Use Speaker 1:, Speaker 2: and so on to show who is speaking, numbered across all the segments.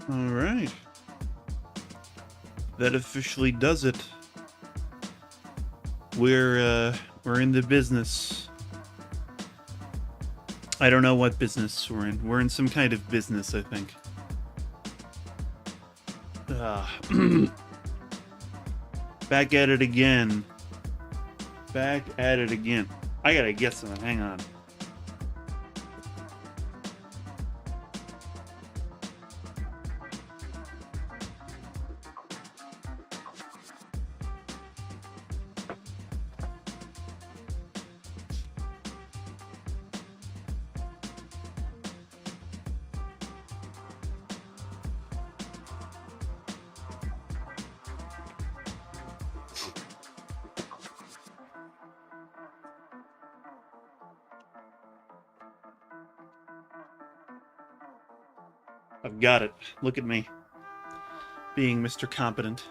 Speaker 1: All right. That officially does it. We're in the business. I don't know what business we're in. We're in some kind of business, I think. Back at it again. Back at it again. I gotta get something. Hang on. I've got it. Look at me. Being Mr. Competent.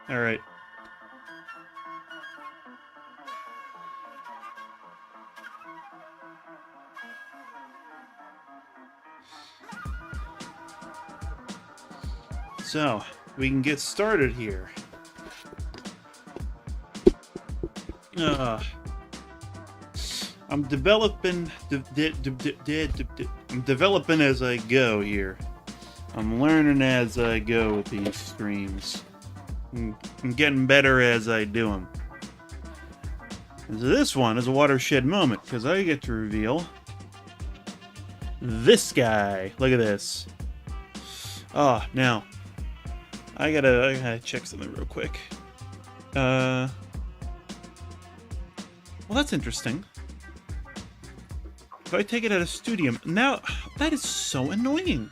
Speaker 1: All right. So, we can get started here. I'm developing I'm developing as I go here. I'm learning as I go with these streams. I'm getting better as I do them. And so this one is a watershed moment because I get to reveal this guy. Look at this. Now I gotta check something real quick. Well, that's interesting. If I take it out of Studium, now that is so annoying.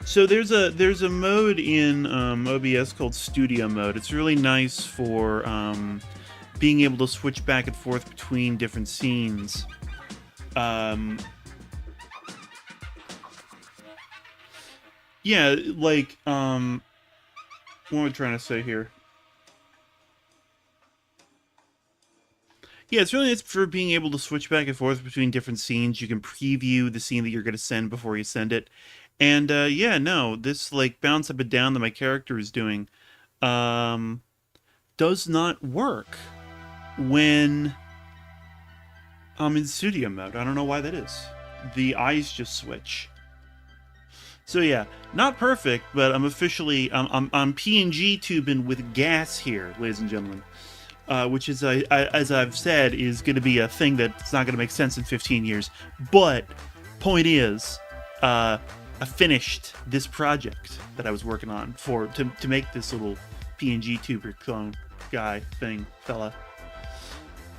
Speaker 1: So there's a mode in OBS called Studio Mode. It's really nice for being able to switch back and forth between different scenes. Yeah, like what am I trying to say here? Yeah, it's really nice for being able to switch back and forth between different scenes. You can preview the scene that you're going to send before you send it. And, yeah, no, this, like, bounce up and down that my character is doing, does not work when I'm in studio mode. I don't know why that is. The eyes just switch. So, yeah, not perfect, but I'm officially, I'm PNG tubing with gas here, ladies and gentlemen. Which is, as I've said, is going to be a thing that's not going to make sense in 15 years. But, point is, I finished this project that I was working on to make this little PNG tuber clone guy thing, fella.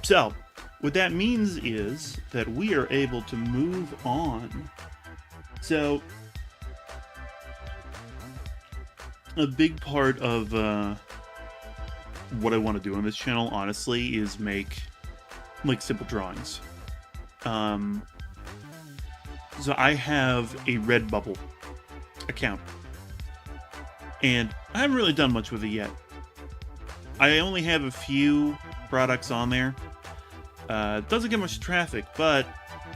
Speaker 1: So, what that means is that we are able to move on. So, a big part of what I want to do on this channel, honestly, is make like simple drawings. So I have a Redbubble account, and I haven't really done much with it yet. I only have a few products on there. It doesn't get much traffic, but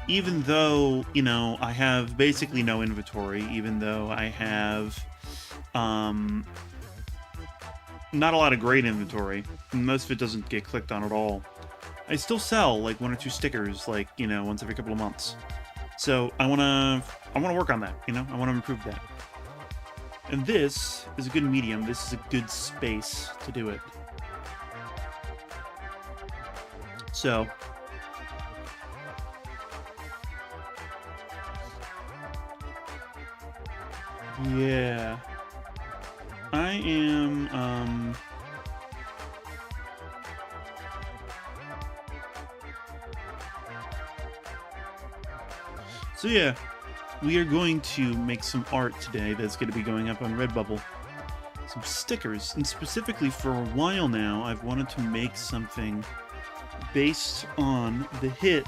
Speaker 1: even though, you know, I have basically no inventory, even though I have not a lot of great inventory, most of it doesn't get clicked on at all, I still sell like 1 or 2 stickers, like, you know, once every couple of months. So I wanna work on that, you know? I wanna improve that. And this is a good medium. This is a good space to do it. So yeah, I am so yeah, we are going to make some art today that's going to be going up on Redbubble. Some stickers, and specifically for a while now, I've wanted to make something based on the hit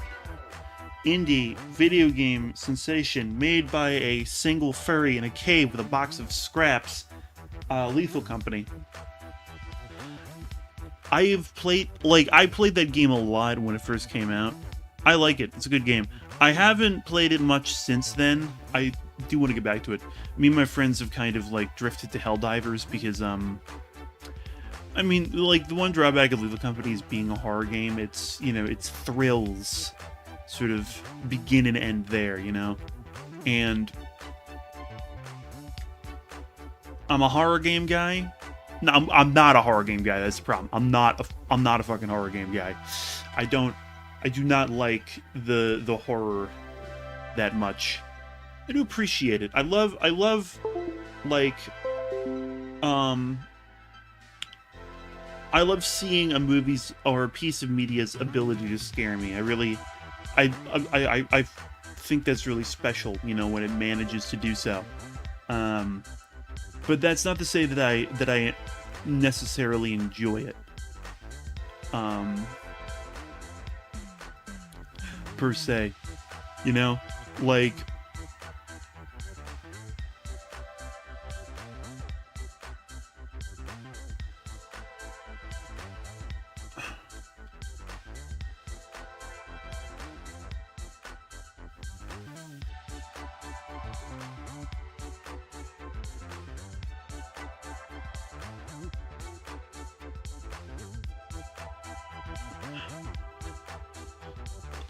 Speaker 1: indie video game sensation made by a single furry in a cave with a box of scraps, Lethal Company. I played that game a lot when it first came out. I like it. It's a good game. I haven't played it much since then. I do want to get back to it. Me and my friends have kind of like drifted to Helldivers because I mean, like, the one drawback of Lethal Company is being a horror game. It's, you know, its thrills sort of begin and end there, you know? And I'm a horror game guy. No, I'm not a horror game guy. That's the problem. I'm not a fucking horror game guy. I do not like the horror that much. I do appreciate it. I love like I love seeing a movie's or a piece of media's ability to scare me. I think that's really special, you know, when it manages to do so. But that's not to say that I necessarily enjoy it. Per se, you know, like.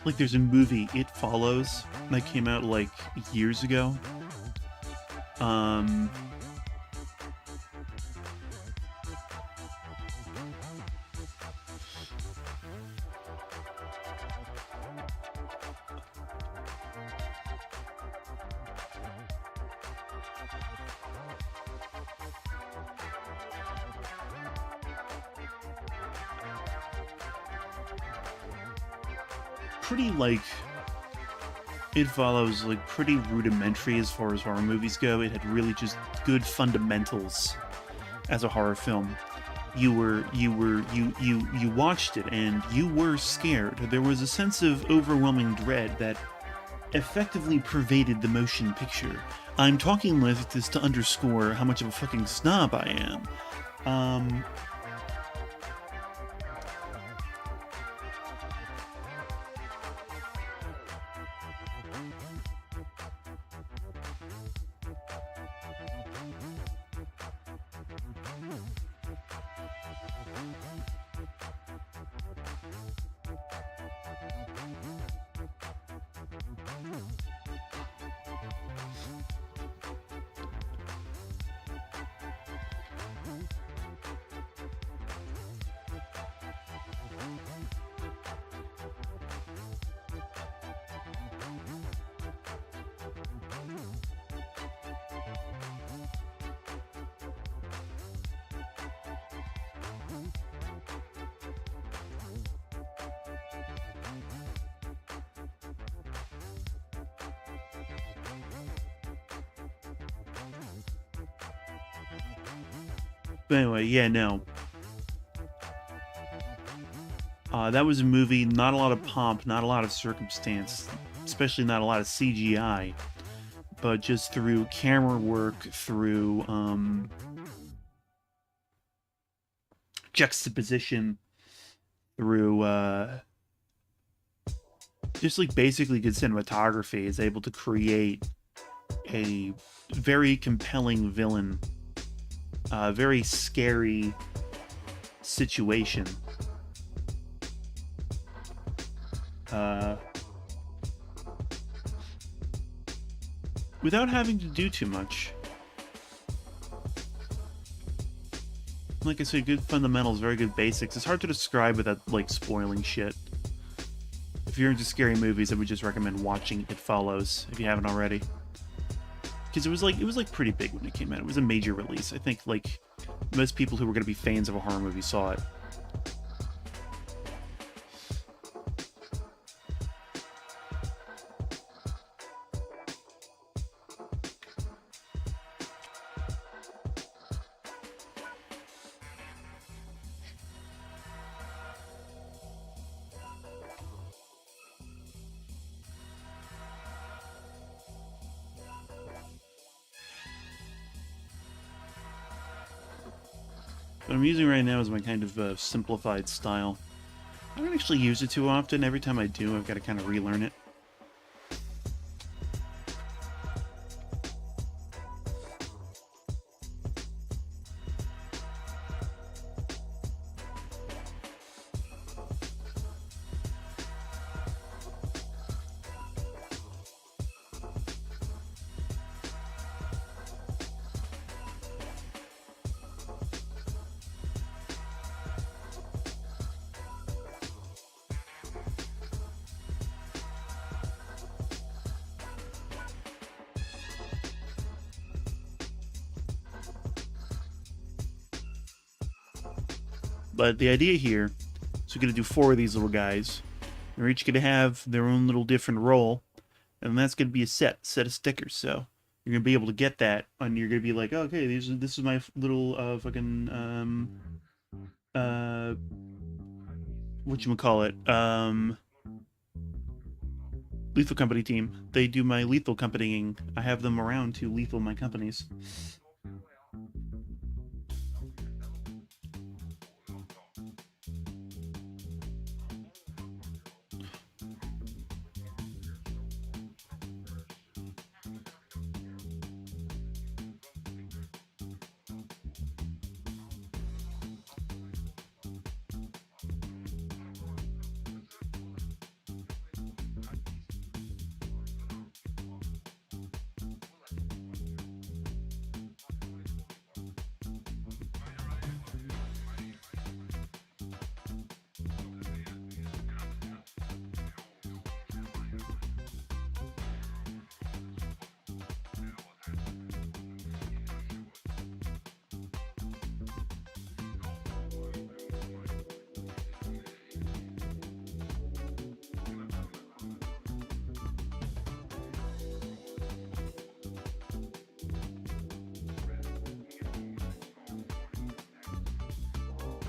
Speaker 1: Like, there's a movie, It Follows, that came out like years ago. Pretty like It Follows, like, pretty rudimentary as far as horror movies go. It had really just good fundamentals as a horror film. You watched it and you were scared. There was a sense of overwhelming dread that effectively pervaded the motion picture. I'm talking like this to underscore how much of a fucking snob I am. But anyway, yeah, no. That was a movie, not a lot of pomp, not a lot of circumstance, especially not a lot of CGI, but just through camera work, through juxtaposition, through just like basically good cinematography, is able to create a very compelling villain, a very scary situation. Without having to do too much. Like I said, good fundamentals, very good basics. It's hard to describe without, like, spoiling shit. If you're into scary movies, I would just recommend watching It Follows, if you haven't already. Because it was like pretty big when it came out. It was a major release. I think, like, most people who were going to be fans of a horror movie saw it. What I'm using right now is my kind of simplified style. I don't actually use it too often. Every time I do, I've got to kind of relearn it. But the idea here is we're going to do 4 of these little guys. They're each going to have their own little different role, and that's going to be a set of stickers. So you're going to be able to get that, and you're going to be like, oh, okay, this is my little fucking whatchamacallit, Lethal Company team. They do my lethal companying. I have them around to lethal my companies.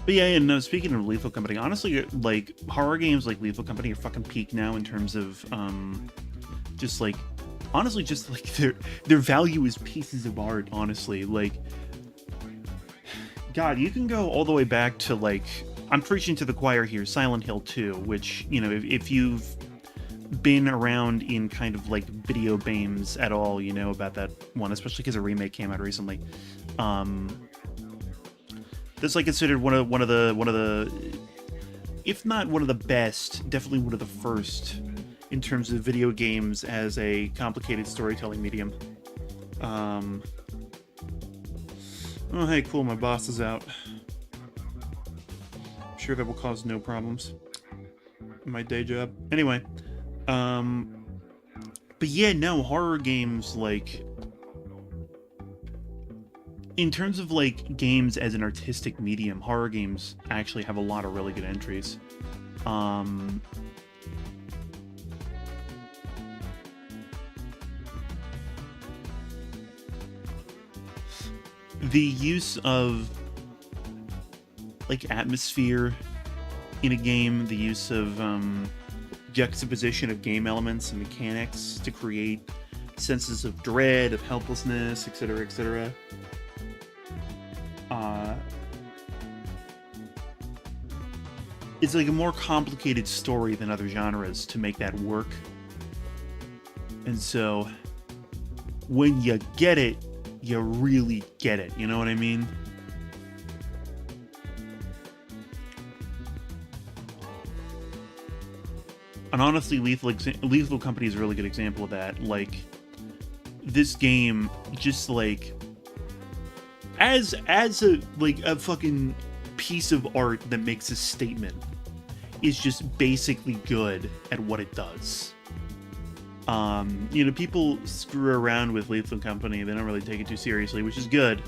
Speaker 1: But yeah, and speaking of Lethal Company, honestly, like, horror games like Lethal Company are fucking peak now in terms of, just like, honestly, just like their value is pieces of art, honestly. Like, God, you can go all the way back to, like, I'm preaching to the choir here, Silent Hill 2, which, you know, if you've been around in kind of like video games at all, you know about that one, especially because a remake came out recently. That's like considered one of the, if not one of the best, definitely one of the first in terms of video games as a complicated storytelling medium. Oh, hey, cool, my boss is out. I'm sure that will cause no problems in my day job. Anyway, but yeah, no, horror games, like, in terms of, like, games as an artistic medium, horror games actually have a lot of really good entries. The use of, like, atmosphere in a game, the use of juxtaposition of game elements and mechanics to create senses of dread, of helplessness, etc., etc. It's like a more complicated story than other genres to make that work. And so, when you get it, you really get it. You know what I mean? And honestly, Lethal Company is a really good example of that. Like, this game, just like, as a fucking piece of art that makes a statement, is just basically good at what it does. You know, people screw around with Lethal Company. They don't really take it too seriously, which is good.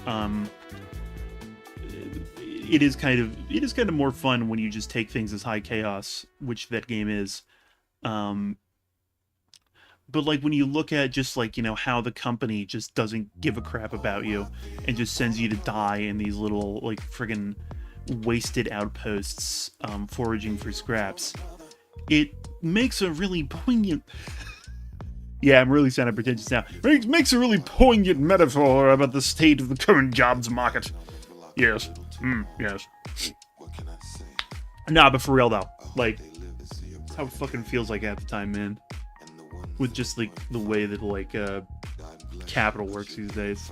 Speaker 1: It is kind of more fun when you just take things as high chaos, which that game is. But like when you look at just like, you know, how the company just doesn't give a crap about you and just sends you to die in these little like friggin' wasted outposts, foraging for scraps, it makes a really poignant yeah, I'm really sounding pretentious now. It makes a really poignant metaphor about the state of the current jobs market. Yes. Yes. Nah, but for real though, like, that's how it fucking feels like half the time, man. With just like the way that like capital works these days.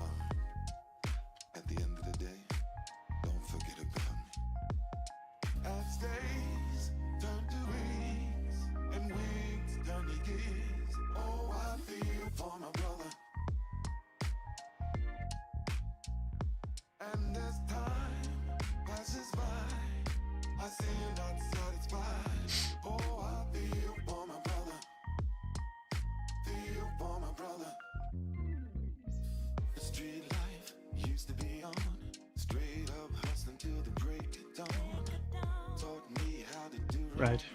Speaker 1: Right.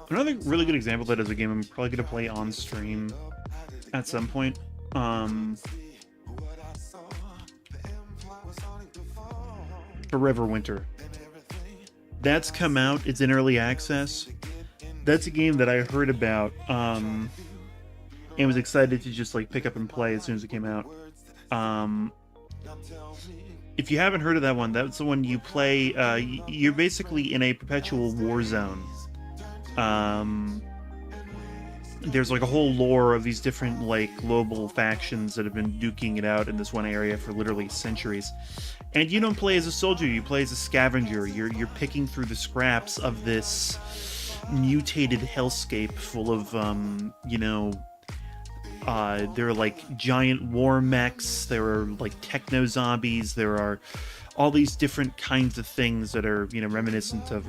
Speaker 1: Another really good example of that is a game I'm probably going to play on stream at some point. Forever Winter. That's come out. It's in early access. That's a game that I heard about and was excited to just like pick up and play as soon as it came out. If you haven't heard of that one, that's the one you play. You're basically in a perpetual war zone. There's like a whole lore of these different like global factions that have been duking it out in this one area for literally centuries. And you don't play as a soldier; you play as a scavenger. You're picking through the scraps of this mutated hellscape full of there are like giant war mechs, there are like techno zombies, there are all these different kinds of things that are, reminiscent of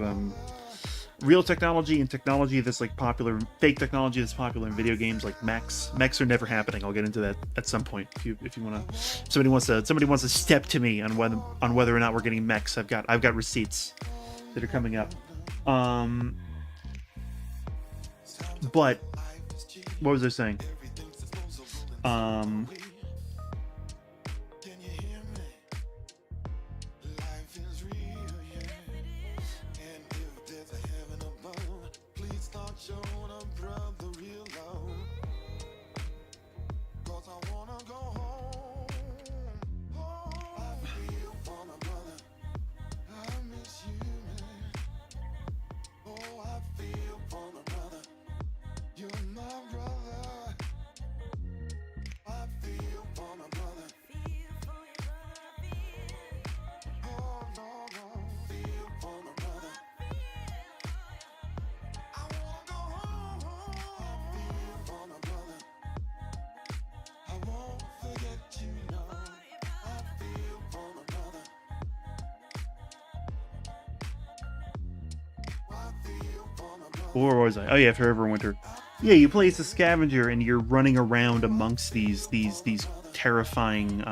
Speaker 1: real technology and technology that's like popular, fake technology that's popular in video games like mechs. Mechs are never happening. I'll get into that at some point. If you want to, somebody wants to step to me on whether or not we're getting mechs. I've got receipts that are coming up. But what was I saying? Where was I? Oh yeah, Forever Winter. Yeah, you play as a scavenger and you're running around amongst these terrifying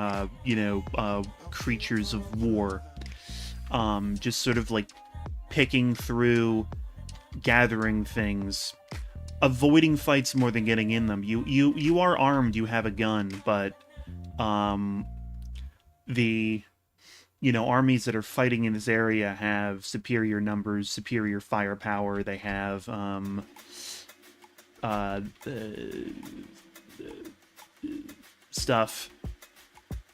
Speaker 1: creatures of war. Just sort of like picking through, gathering things, avoiding fights more than getting in them. You are armed, you have a gun, but the armies that are fighting in this area have superior numbers, superior firepower. They have stuff.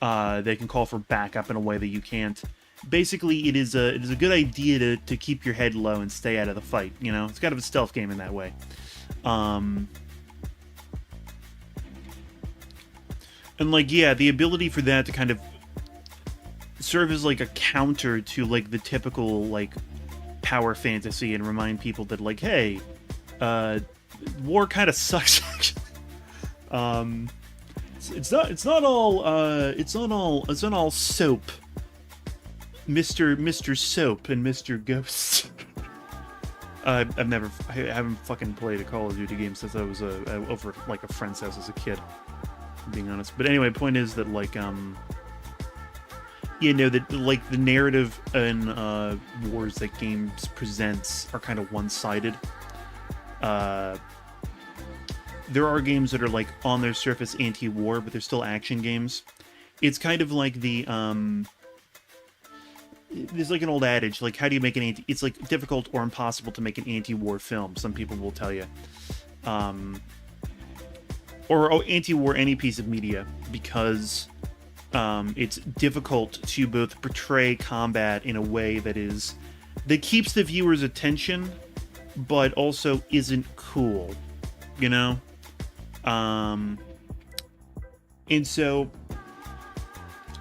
Speaker 1: They can call for backup in a way that you can't. Basically, it is a good idea to keep your head low and stay out of the fight. It's kind of a stealth game in that way. And the ability for that to kind of serve as like a counter to like the typical like power fantasy and remind people that like, hey, war kind of sucks. It's not all soap, Mr. Soap and Mr. Ghost. I haven't fucking played a Call of Duty game since I was over like a friend's house as a kid, being honest. But anyway, point is that like that like the narrative and wars that games presents are kind of one-sided. There are games that are like on their surface anti-war, but they're still action games. It's kind of like the there's like an old adage, like how do you make an it's like difficult or impossible to make an anti-war film, some people will tell you. Or anti-war any piece of media, because it's difficult to both portray combat in a way that keeps the viewer's attention, but also isn't cool, you know? And so,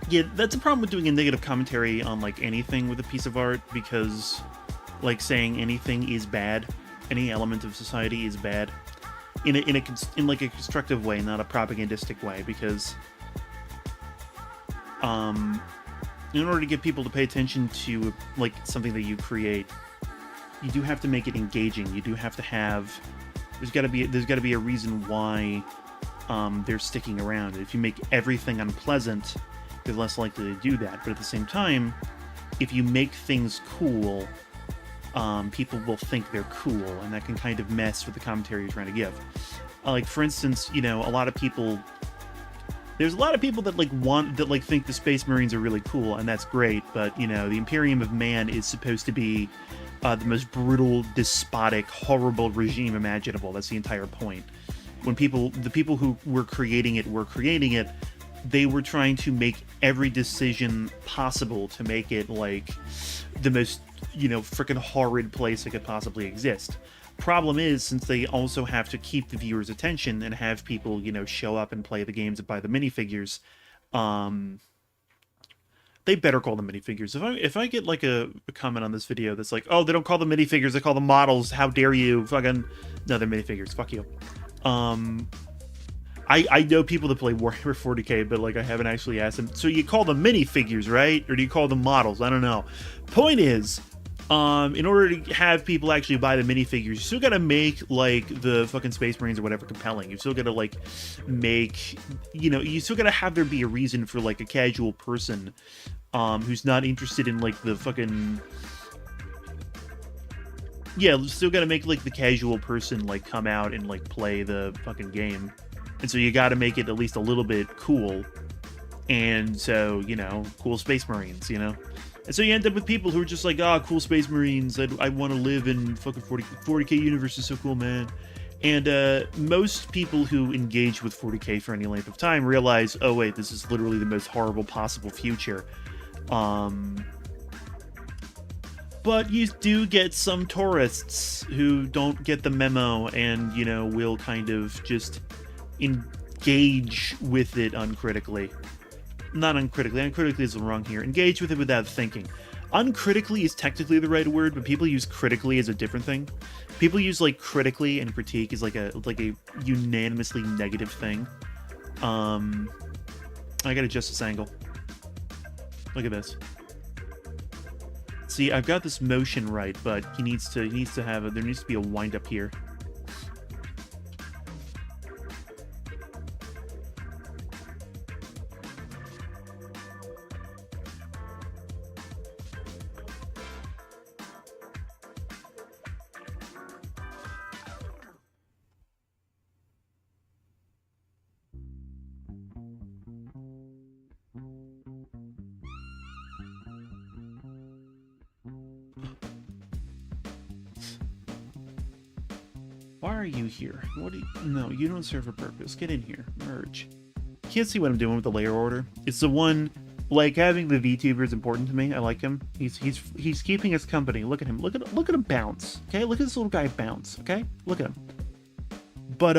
Speaker 1: yeah, that's a problem with doing a negative commentary on, like, anything with a piece of art, because, like, saying anything is bad, any element of society is bad, in like a constructive way, not a propagandistic way, because in order to get people to pay attention to, like, something that you create, you do have to make it engaging. You do have to have, there's got to be a reason why they're sticking around. And if you make everything unpleasant, they're less likely to do that. But at the same time, if you make things cool, people will think they're cool, and that can kind of mess with the commentary you're trying to give. Like, for instance, you know, there's a lot of people that think the Space Marines are really cool, and that's great, but, you know, the Imperium of Man is supposed to be the most brutal, despotic, horrible regime imaginable. That's the entire point. When the people who were creating it, they were trying to make every decision possible to make it, like, the most, you know, freaking horrid place that could possibly exist. Problem is, since they also have to keep the viewer's attention and have people, you know, show up and play the games and buy the minifigures, they better call them minifigures. If I get, like, a comment on this video that's like, oh, they don't call them minifigures, they call them models, how dare you, fucking, no, they're minifigures, fuck you. I know people that play Warhammer 40k, but, like, I haven't actually asked them, so you call them minifigures, right? Or do you call them models? I don't know. Point is, in order to have people actually buy the minifigures, you still gotta make, like, the fucking Space Marines or whatever compelling. You still gotta, like, make, you know, you still gotta have there be a reason for, like, a casual person, who's not interested in, like, the fucking, yeah, still gotta make, like, the casual person, like, come out and, like, play the fucking game. And so you gotta make it at least a little bit cool. And so, you know, cool Space Marines, you know? And so you end up with people who are just like, ah, cool Space Marines, I want to live in fucking 40k universe is so cool, man. And most people who engage with 40k for any length of time realize, oh wait, this is literally the most horrible possible future. But you do get some tourists who don't get the memo and, you know, will kind of just engage with it uncritically. Not uncritically. Uncritically is wrong here. Engage with it without thinking. Uncritically is technically the right word, but people use critically as a different thing. People use, like, critically and critique is like a unanimously negative thing. I gotta adjust this angle. Look at this. See, I've got this motion right, but there needs to be a wind up here. Why are you here? No, you don't serve a purpose. Get in here. Merge. Can't see what I'm doing with the layer order. It's the one, like, having the VTuber is important to me. I like him. He's keeping us company. Look at him. Look at him bounce. Okay? Look at this little guy bounce. Okay? Look at him. But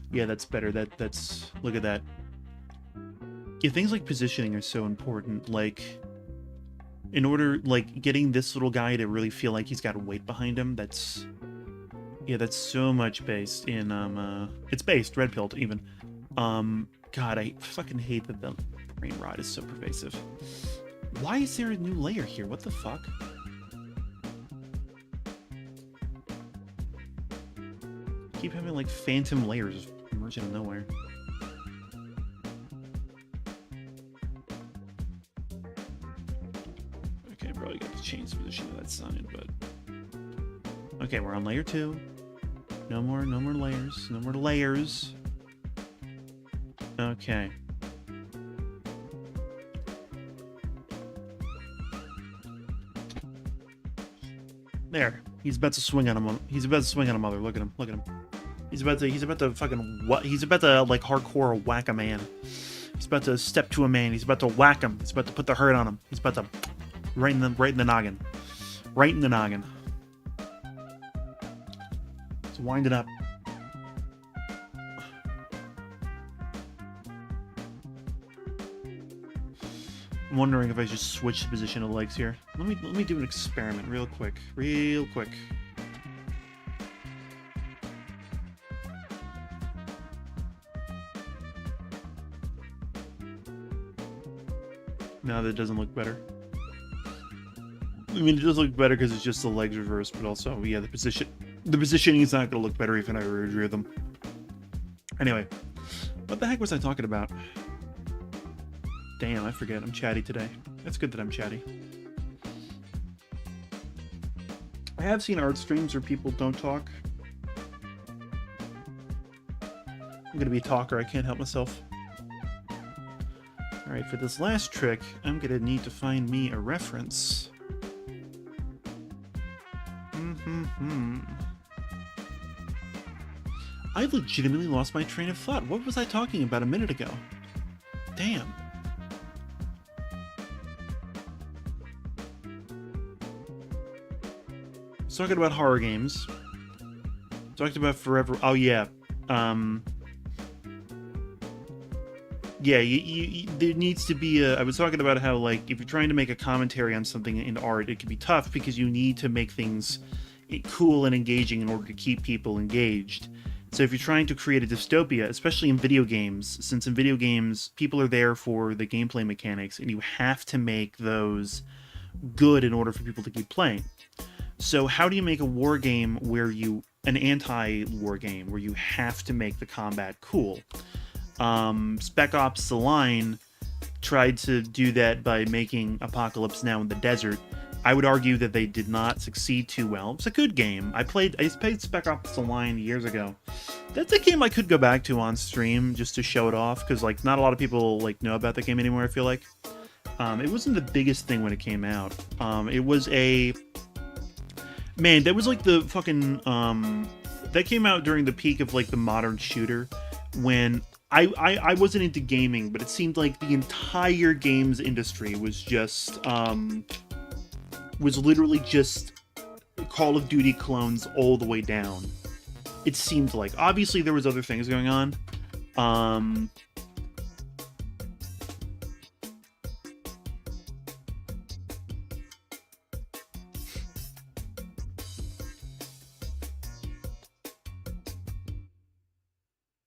Speaker 1: yeah, that's better. That's look at that. Yeah, things like positioning are so important. Like, in order, like, getting this little guy to really feel like he's got weight behind him, that's so much based in, it's based, red pilled, even. God, I fucking hate that the brain rot is so pervasive. Why is there a new layer here? What the fuck? Keep having, like, phantom layers emerging out of nowhere. Okay, probably got to change the position of that sign, but okay, we're on layer 2. No more layers. No more layers. Okay. There. He's about to swing on him. He's about to swing on a mother. Look at him. Look at him. He's about to fucking what? He's about to like hardcore whack a man. He's about to step to a man. He's about to whack him. He's about to put the hurt on him. He's about to right in the noggin. Right in the noggin. Let's wind it up. I'm wondering if I just switch the position of the legs here. Let me do an experiment real quick. Real quick. No, that doesn't look better. I mean, it does look better because it's just the legs reversed, but also, yeah, the positioning is not going to look better even if I redrew them. Anyway, what the heck was I talking about? Damn, I forget. I'm chatty today. That's good that I'm chatty. I have seen art streams where people don't talk. I'm going to be a talker. I can't help myself. Alright, for this last trick, I'm going to need to find me a reference. I legitimately lost my train of thought. What was I talking about a minute ago? Damn. I was talking about horror games. Talked about Forever... Oh, yeah. Yeah, there needs to be a... I was talking about how, like, if you're trying to make a commentary on something in art, it can be tough because you need to make things cool and engaging in order to keep people engaged. So if you're trying to create a dystopia, especially in video games, since in video games, people are there for the gameplay mechanics, and you have to make those good in order for people to keep playing. So how do you make a war game where you... an anti-war game, where you have to make the combat cool? Spec Ops: The Line tried to do that by making Apocalypse Now in the desert. I would argue that they did not succeed too well. It's a good game. I played Spec Ops: The Line years ago. That's a game I could go back to on stream just to show it off, because like not a lot of people like know about the game anymore, I feel like. It wasn't the biggest thing when it came out. It was a... Man, that was like the fucking... that came out during the peak of like the modern shooter, when... I wasn't into gaming, but it seemed like the entire games industry was just, was literally just Call of Duty clones all the way down. It seemed like. Obviously, there was other things going on.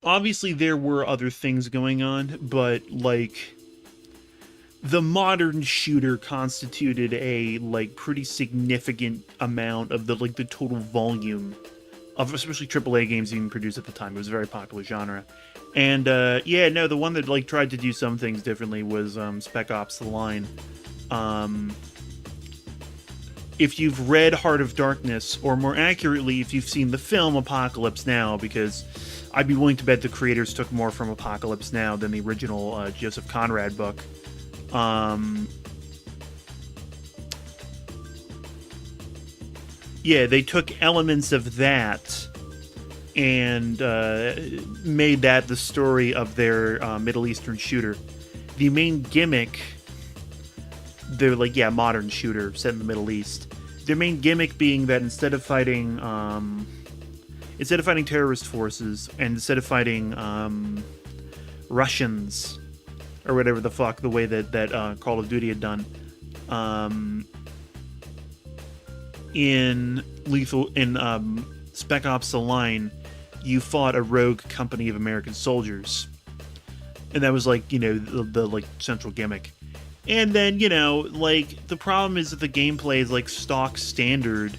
Speaker 1: Obviously, there were other things going on, but, like, the modern shooter constituted a, like, pretty significant amount of the, like, the total volume of especially AAA games being produced at the time. It was a very popular genre. And, yeah, no, the one that, like, tried to do some things differently was, Spec Ops: The Line. If you've read Heart of Darkness, or more accurately, if you've seen the film Apocalypse Now, because I'd be willing to bet the creators took more from Apocalypse Now than the original Joseph Conrad book. Yeah, they took elements of that and made that the story of their Middle Eastern shooter. The main gimmick... They're like, yeah, modern shooter set in the Middle East. Their main gimmick being that instead of fighting terrorist forces, and instead of fighting Russians or whatever the fuck, the way that Call of Duty had done, in Spec Ops: The Line, you fought a rogue company of American soldiers, and that was like, you know, the like central gimmick. And then, you know, like, the problem is that the gameplay is, like, stock standard.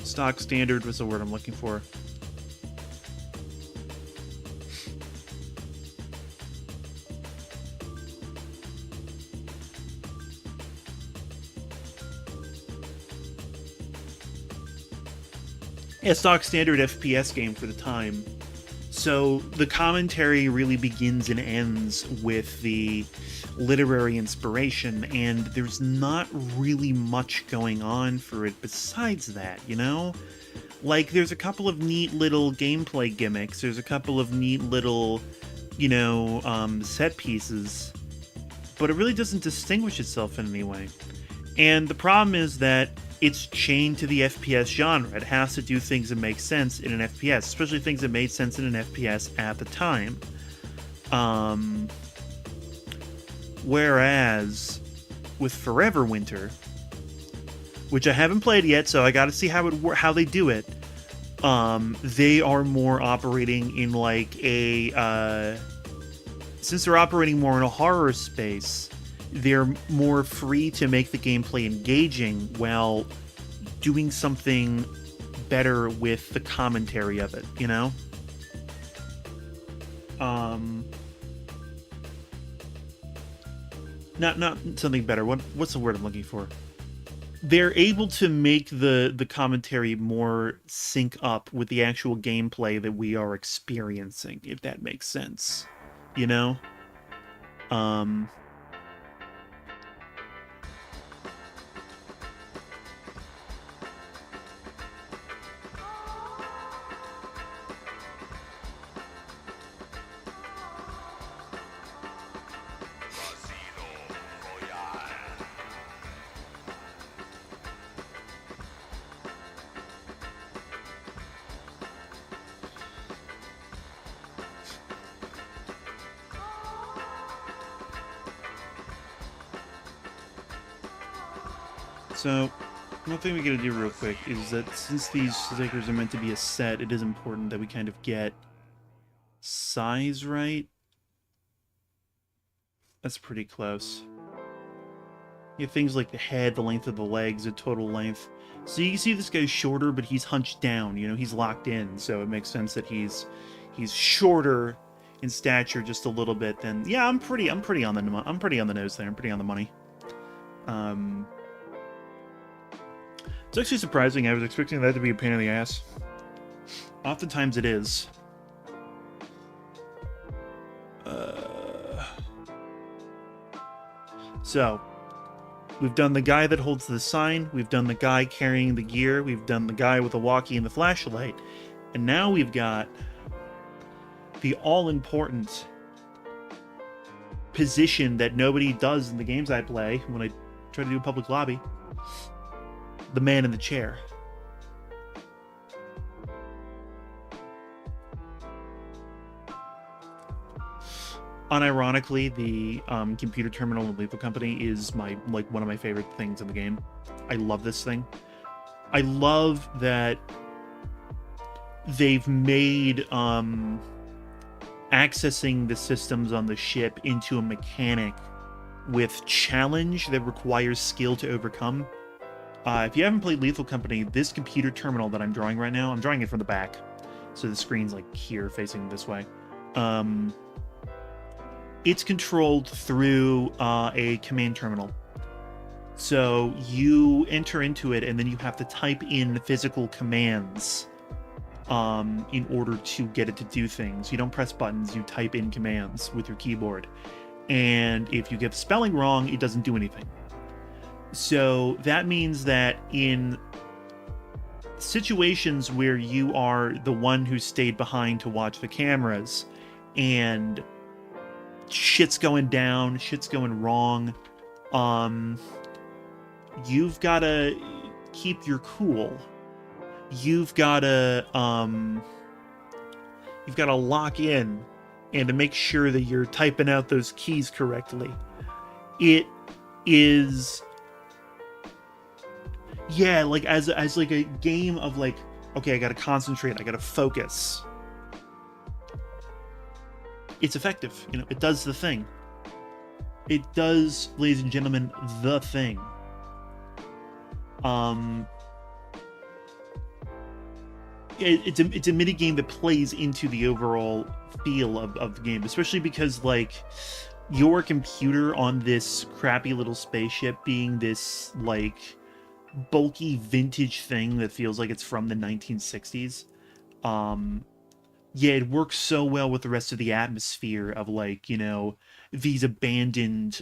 Speaker 1: Stock standard was the word I'm looking for. a stock standard FPS game for the time. So the commentary really begins and ends with the literary inspiration, and there's not really much going on for it besides that, you know? Like, there's a couple of neat little gameplay gimmicks, there's a couple of neat little, set pieces, but it really doesn't distinguish itself in any way. And the problem is that it's chained to the FPS genre. It has to do things that make sense in an FPS, especially things that made sense in an FPS at the time. Whereas with Forever Winter, which I haven't played yet, so I got to see how they do it. They are more operating in like a since they're operating more in a horror space, they're more free to make the gameplay engaging while doing something better with the commentary of it, you know? Not something better. What's the word I'm looking for? They're able to make the commentary more sync up with the actual gameplay that we are experiencing, if that makes sense. You know? So, one thing we gotta do real quick is that since these stickers are meant to be a set, it is important that we kind of get size right. That's pretty close. You have things like the head, the length of the legs, the total length. So you can see this guy's shorter, but he's hunched down, you know, he's locked in, so it makes sense that he's shorter in stature just a little bit than... Yeah, I'm pretty on the nose there, I'm pretty on the money. It's actually surprising. I was expecting that to be a pain in the ass. Oftentimes it is. So, we've done the guy that holds the sign, we've done the guy carrying the gear, we've done the guy with the walkie and the flashlight, and now we've got the all-important position that nobody does in the games I play when I try to do a public lobby. The man in the chair. Unironically, the computer terminal in Lethal Company is one of my favorite things in the game. I love this thing. I love that they've made accessing the systems on the ship into a mechanic with challenge that requires skill to overcome. If you haven't played Lethal Company, this computer terminal that I'm drawing right now, I'm drawing it from the back, so the screen's like here, facing this way. It's controlled through a command terminal. So you enter into it, and then you have to type in physical commands in order to get it to do things. You don't press buttons, you type in commands with your keyboard. And if you get the spelling wrong, it doesn't do anything. So that means that in situations where you are the one who stayed behind to watch the cameras and shit's going down, shit's going wrong, you've got to keep your cool. You've got to lock in and to make sure that you're typing out those keys correctly. It is... Yeah, like as like a game of like, okay, I gotta concentrate, I gotta focus. It's effective, you know, it does the thing. It does, ladies and gentlemen, the thing. It's a mini game that plays into the overall feel of the game, especially because like your computer on this crappy little spaceship being this like bulky vintage thing that feels like it's from the 1960s. Yeah, it works so well with the rest of the atmosphere of, like, you know, these abandoned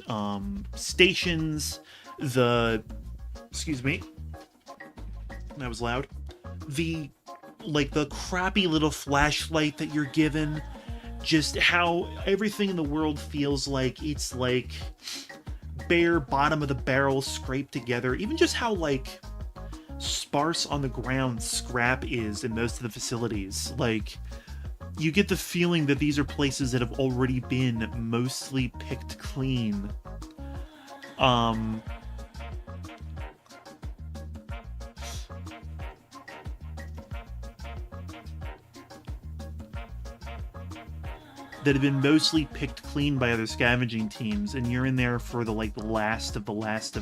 Speaker 1: stations, the excuse me, that was loud. The like the crappy little flashlight that you're given, just how everything in the world feels like it's like bare bottom of the barrel scraped together. Even just how like sparse on the ground scrap is in most of the facilities. Like, you get the feeling that these are places that have already been mostly picked clean. That have been mostly picked clean by other scavenging teams, and you're in there for the like the last of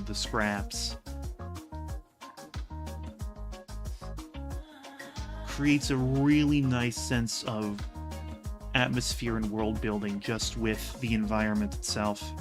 Speaker 1: the scraps. Creates a really nice sense of atmosphere and world building just with the environment itself.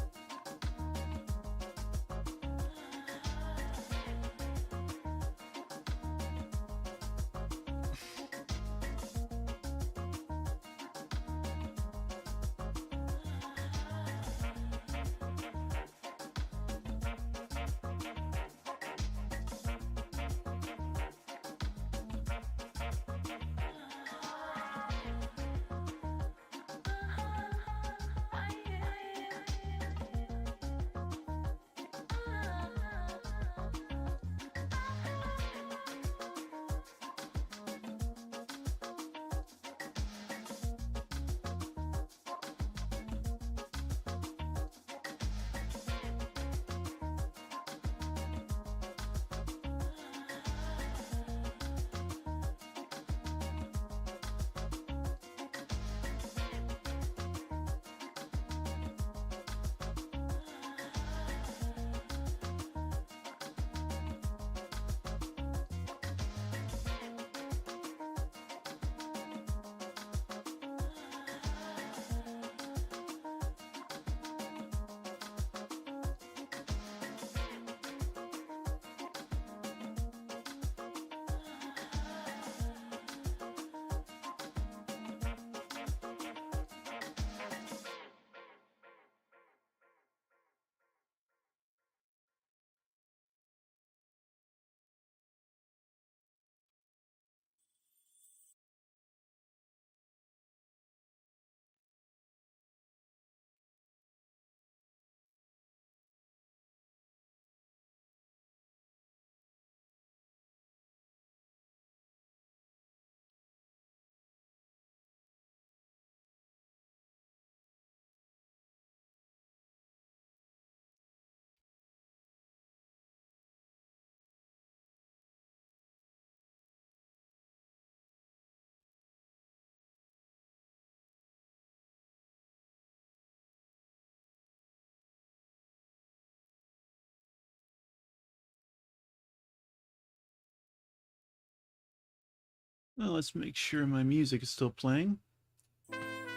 Speaker 1: Well, let's make sure my music is still playing.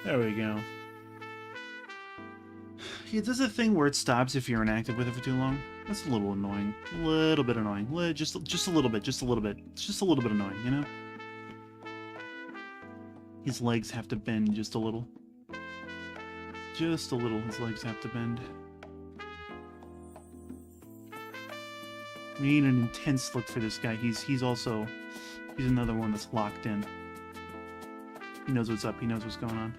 Speaker 1: There we go. It does a thing where it stops if you're inactive with it for too long. That's a little annoying. A little bit annoying. Just a little bit. Just a little bit. It's just a little bit annoying, you know? His legs have to bend just a little. Just a little. His legs have to bend. We need an intense look for this guy. He's another one that's locked in. He knows what's up. He knows what's going on.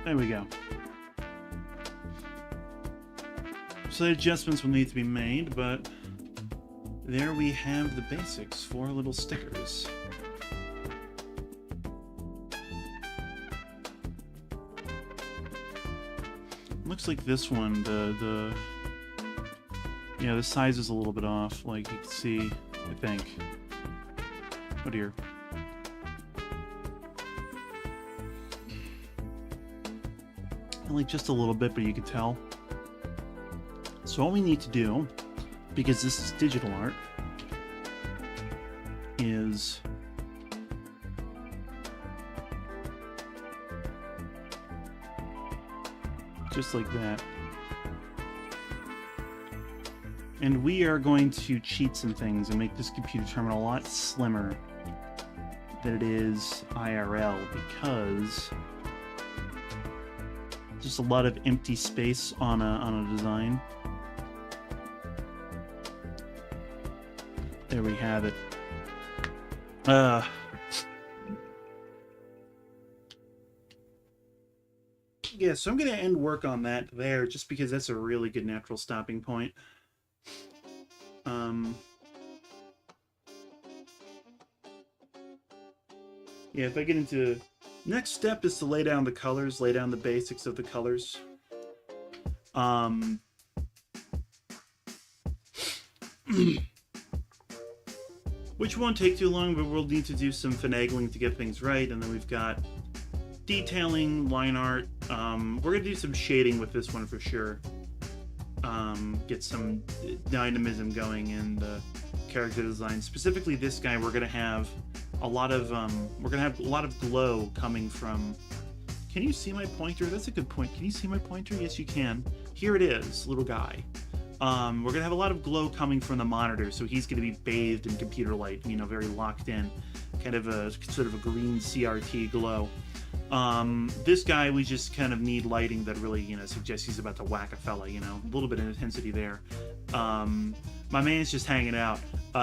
Speaker 1: There we go. So the adjustments will need to be made, but there we have the basics, 4 little stickers. Looks like this one, the size is a little bit off, like you can see, I think. Oh dear. Like just a little bit, but you can tell. So all we need to do, because this is digital art, is just like that. And we are going to cheat some things and make this computer terminal a lot slimmer than it is IRL, because just a lot of empty space on a design. There we have it. Yeah, so I'm going to end work on that there, just because that's a really good natural stopping point. Yeah, if I get into... Next step is to lay down the colors, lay down the basics of the colors. Which won't take too long, but we'll need to do some finagling to get things right, and then we've got detailing, line art. We're going to do some shading with this one for sure. Get some dynamism going in the character design. Specifically this guy, we're going to have a lot of glow coming from... Can you see my pointer? That's a good point. Can you see my pointer? Yes, you can. Here it is, little guy. We're going to have a lot of glow coming from the monitor, so he's going to be bathed in computer light, very locked in. Kind of a sort of a green CRT glow. This guy, we just kind of need lighting that really, suggests he's about to whack a fella, a little bit of intensity there. My man's just hanging out.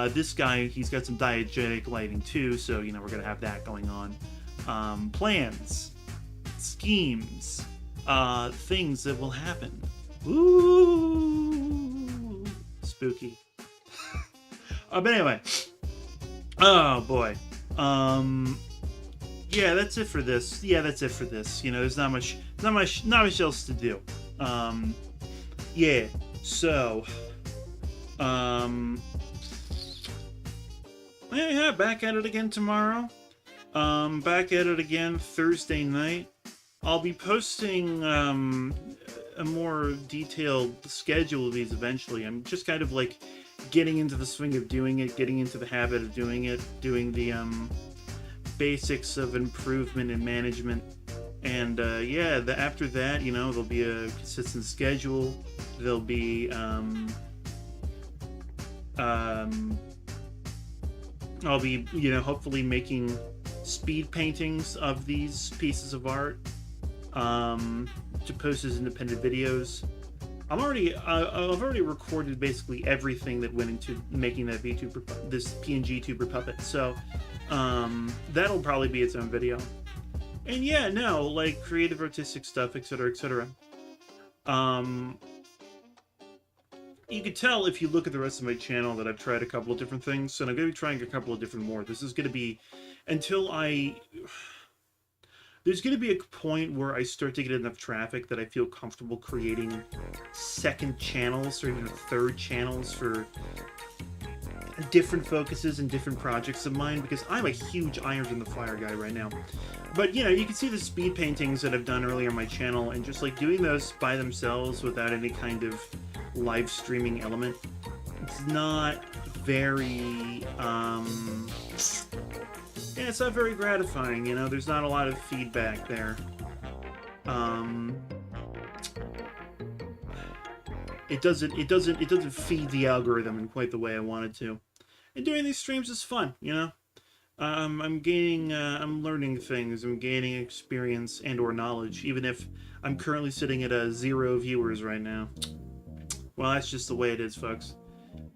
Speaker 1: This guy, he's got some diegetic lighting too, so, we're going to have that going on. Plans, schemes, things that will happen. Ooh, spooky. But anyway. Oh, boy. Yeah, that's it for this. There's not much else to do. Yeah. So, yeah, back at it again tomorrow. Back at it again Thursday night. I'll be posting a more detailed schedule of these eventually. I'm just kind of like getting into the swing of doing it, getting into the habit of doing it, doing the basics of improvement and management. And yeah, after that, there'll be a consistent schedule. There'll be I'll be hopefully making speed paintings of these pieces of art to post as independent videos. I've already recorded basically everything that went into making that this PNG tuber puppet, so that'll probably be its own video. And yeah, no, like creative artistic stuff, etc., etc. You can tell if you look at the rest of my channel that I've tried a couple of different things, and I'm going to be trying a couple of different more. This is going to be there's going to be a point where I start to get enough traffic that I feel comfortable creating second channels or even third channels for different focuses and different projects of mine, because I'm a huge irons in the fire guy right now. But you can see the speed paintings that I've done earlier on my channel, and just like doing those by themselves without any kind of live streaming element, it's not very yeah, it's not very gratifying. There's not a lot of feedback there. It doesn't feed the algorithm in quite the way I want it to. And doing these streams is fun, I'm learning things, I'm gaining experience and or knowledge, even if I'm currently sitting at 0 viewers right now. Well, that's just the way it is, folks.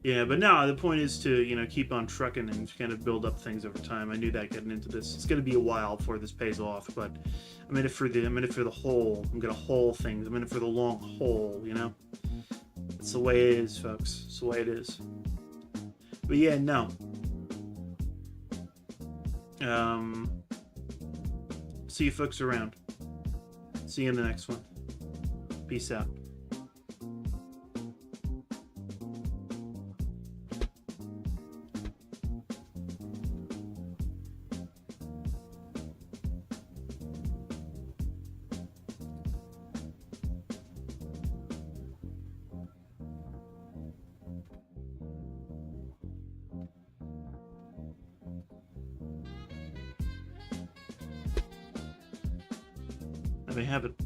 Speaker 1: Yeah, but no, the point is to, keep on trucking and kind of build up things over time. I knew that getting into this. It's going to be a while before this pays off, but I'm in it for the whole. I'm going to haul things. I'm in it for the long haul. It's the way it is, folks. It's the way it is. But yeah, no. See you folks around. See you in the next one. Peace out. I may have it.